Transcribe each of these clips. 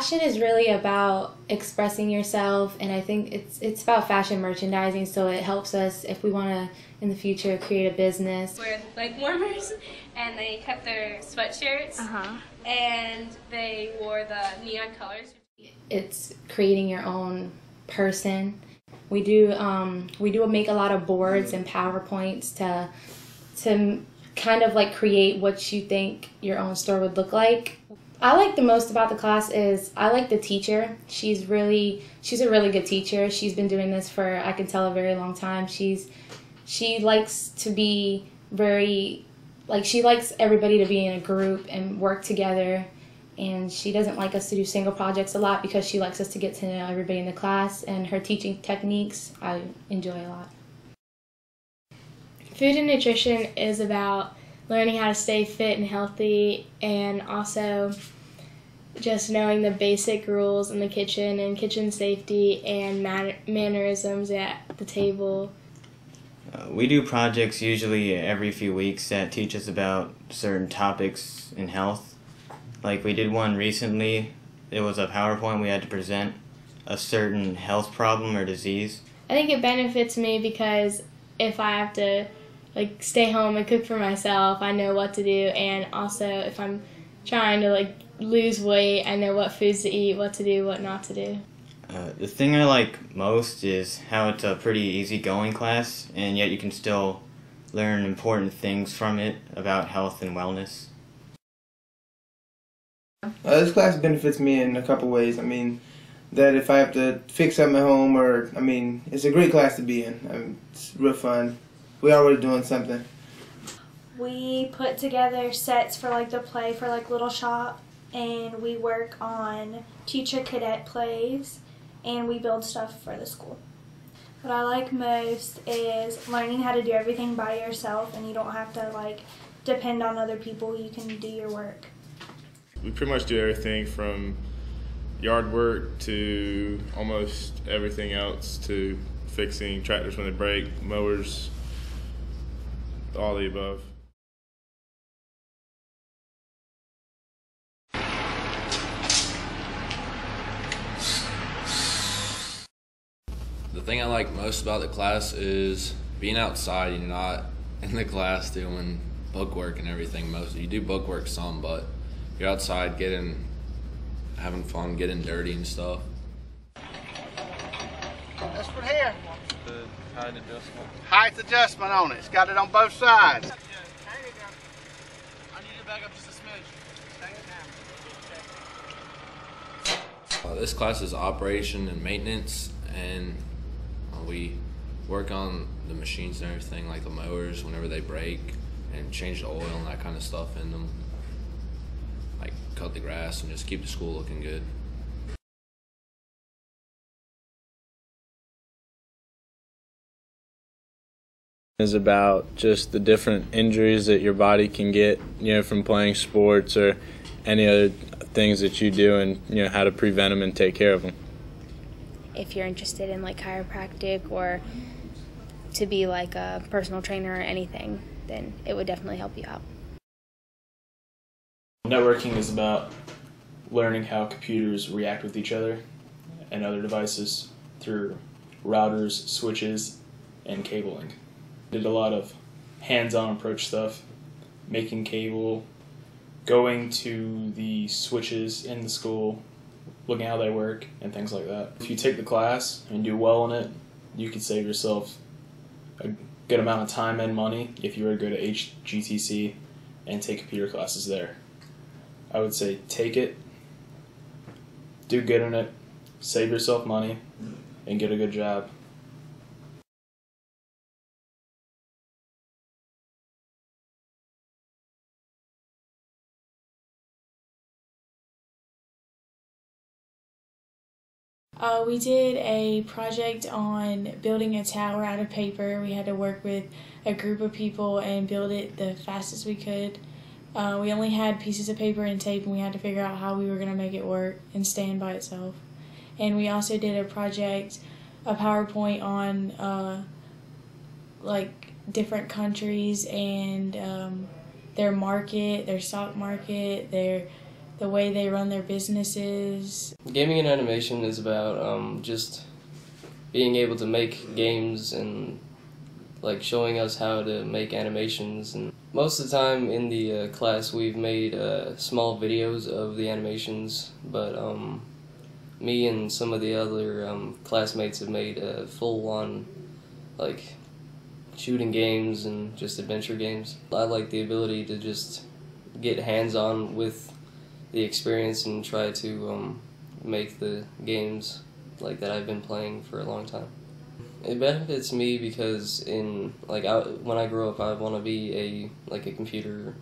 Fashion is really about expressing yourself, and I think it's about fashion merchandising, so it helps us if we want to, in the future, create a business. Wear like warmers, and they kept their sweatshirts, and they wore the neon colors. It's creating your own person. We do make a lot of boards and PowerPoints to kind of like create what you think your own store would look like. I like the most about the class is I like the teacher. She's a really good teacher. She's been doing this for, I can tell, a very long time. She likes to be she likes everybody to be in a group and work together, and she doesn't like us to do single projects a lot because she likes us to get to know everybody in the class, and her teaching techniques I enjoy a lot. Food and nutrition is about learning how to stay fit and healthy, and also just knowing the basic rules in the kitchen and kitchen safety and mannerisms at the table. We do projects usually every few weeks that teach us about certain topics in health. Like we did one recently, it was a PowerPoint we had to present a certain health problem or disease. I think it benefits me because if I have to stay home and cook for myself, I know what to do, and also if I'm trying to lose weight, I know what foods to eat, what to do, what not to do. The thing I like most is how it's a pretty easygoing class, and yet you can still learn important things from it about health and wellness. This class benefits me in a couple ways. I mean, that if I have to fix something at home, it's a great class to be in. It's real fun. We're already doing something. We put together sets for the play for Little Shop, and we work on teacher cadet plays, and we build stuff for the school. What I like most is learning how to do everything by yourself, and you don't have to depend on other people. You can do your work. We pretty much do everything from yard work to almost everything else, to fixing tractors when they break, mowers, all the above. The thing I like most about the class is being outside. You're not in the class doing bookwork and everything. You do bookwork some, but you're outside having fun, getting dirty and stuff. This one here. The height adjustment. Height adjustment on it. It's got it on both sides. There you go. I need to back up just a smidge. Hang it down. This class is operation and maintenance, and we work on the machines and everything, like the mowers whenever they break, and change the oil and that kind of stuff in them. Like cut the grass and just keep the school looking good. Is about just the different injuries that your body can get, from playing sports or any other things that you do, and how to prevent them and take care of them. If you're interested in chiropractic or to be a personal trainer or anything, then it would definitely help you out. Networking is about learning how computers react with each other and other devices through routers, switches, and cabling. Did a lot of hands-on approach stuff, making cable, going to the switches in the school, looking at how they work, and things like that. If you take the class and do well in it, you could save yourself a good amount of time and money if you were to go to HGTC and take computer classes there. I would say take it, do good in it, save yourself money, and get a good job. We did a project on building a tower out of paper. We had to work with a group of people and build it the fastest we could. We only had pieces of paper and tape, and we had to figure out how we were going to make it work and stand by itself. And we also did a project, a PowerPoint on different countries and their market, their stock market, their the way they run their businesses. Gaming and animation is about just being able to make games and like showing us how to make animations. And most of the time in the class we've made small videos of the animations, but me and some of the other classmates have made full-on like shooting games and just adventure games. I like the ability to just get hands-on with the experience and try to make the games like that I've been playing for a long time. It benefits me because when I grow up I want to be a computer,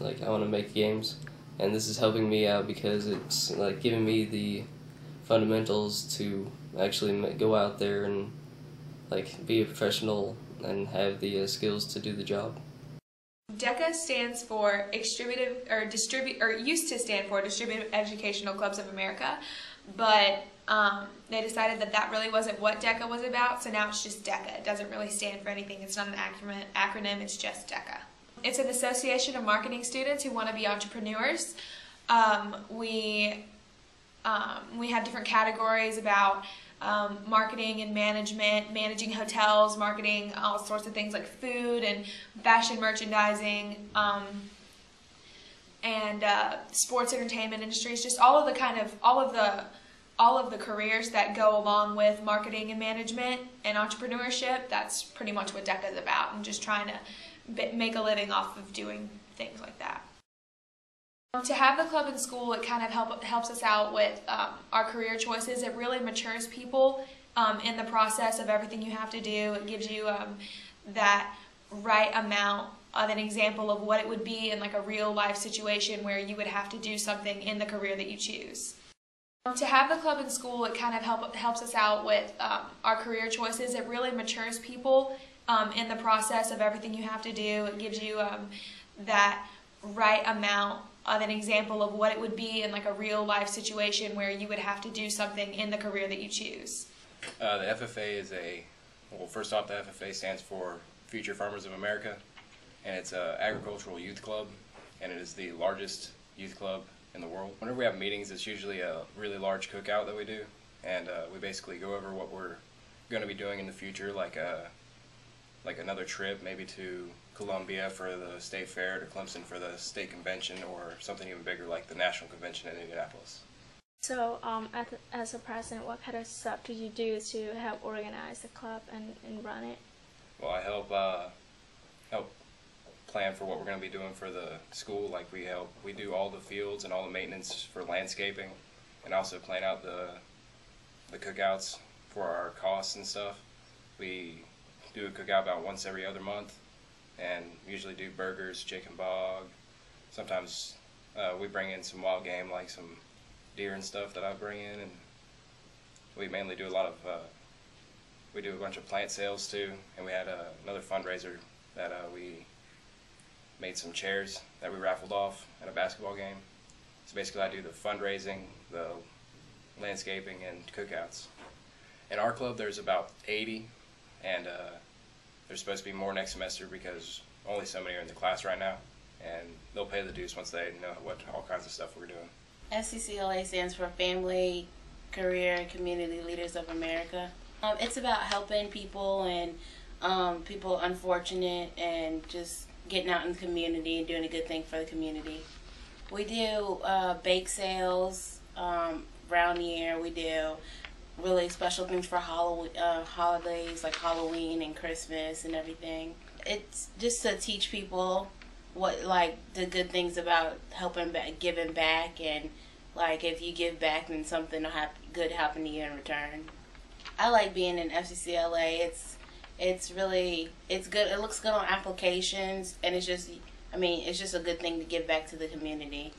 like I want to make games, and this is helping me out because it's like giving me the fundamentals to actually go out there and like be a professional and have the skills to do the job. DECA stands for used to stand for Distributive Educational Clubs of America, but they decided that really wasn't what DECA was about, so now it's just DECA. It doesn't really stand for anything. It's not an acronym, it's just DECA. It's an association of marketing students who want to be entrepreneurs. We have different categories about marketing and management, managing hotels, marketing all sorts of things like food and fashion merchandising, and sports entertainment industries, just all of the careers that go along with marketing and management and entrepreneurship. That's pretty much what DECA is about, and just trying to make a living off of doing things like that. To have the club in school, it kind of helps us out with our career choices. It really matures people in the process of everything you have to do. It gives you that right amount of an example of what it would be in like a real life situation where you would have to do something in the career that you choose. To have the club in school, it kind of helps us out with our career choices. It really matures people in the process of everything you have to do. It gives you that right amount of an example of what it would be in like a real life situation where you would have to do something in the career that you choose. The FFA is first off, the FFA stands for Future Farmers of America, and it's an agricultural youth club, and it is the largest youth club in the world. Whenever we have meetings, it's usually a really large cookout that we do, and we basically go over what we're going to be doing in the future, like another trip, maybe to Columbia for the state fair, to Clemson for the state convention, or something even bigger like the national convention in Indianapolis. So as a president, what kind of stuff do you do to help organize the club and run it? Well, I help plan for what we're going to be doing for the school. Like we do all the fields and all the maintenance for landscaping, and also plan out the cookouts for our costs and stuff. We do a cookout about once every other month, and usually do burgers, chicken bog. Sometimes we bring in some wild game, like some deer and stuff that I bring in, and we mainly do we do a bunch of plant sales too, and we had another fundraiser that we made some chairs that we raffled off at a basketball game. So basically I do the fundraising, the landscaping, and cookouts. In our club there's about 80, and there's supposed to be more next semester because only so many are in the class right now, and they'll pay the dues once they know all kinds of stuff we're doing. FCCLA stands for Family, Career, and Community Leaders of America. It's about helping people and people unfortunate, and just getting out in the community and doing a good thing for the community. We do bake sales around here. We do really special things for holidays like Halloween and Christmas and everything. It's just to teach people what the good things about helping back, giving back, and if you give back, then something will good happen to you in return. I like being in FCCLA. It's good. It looks good on applications, and it's just a good thing to give back to the community.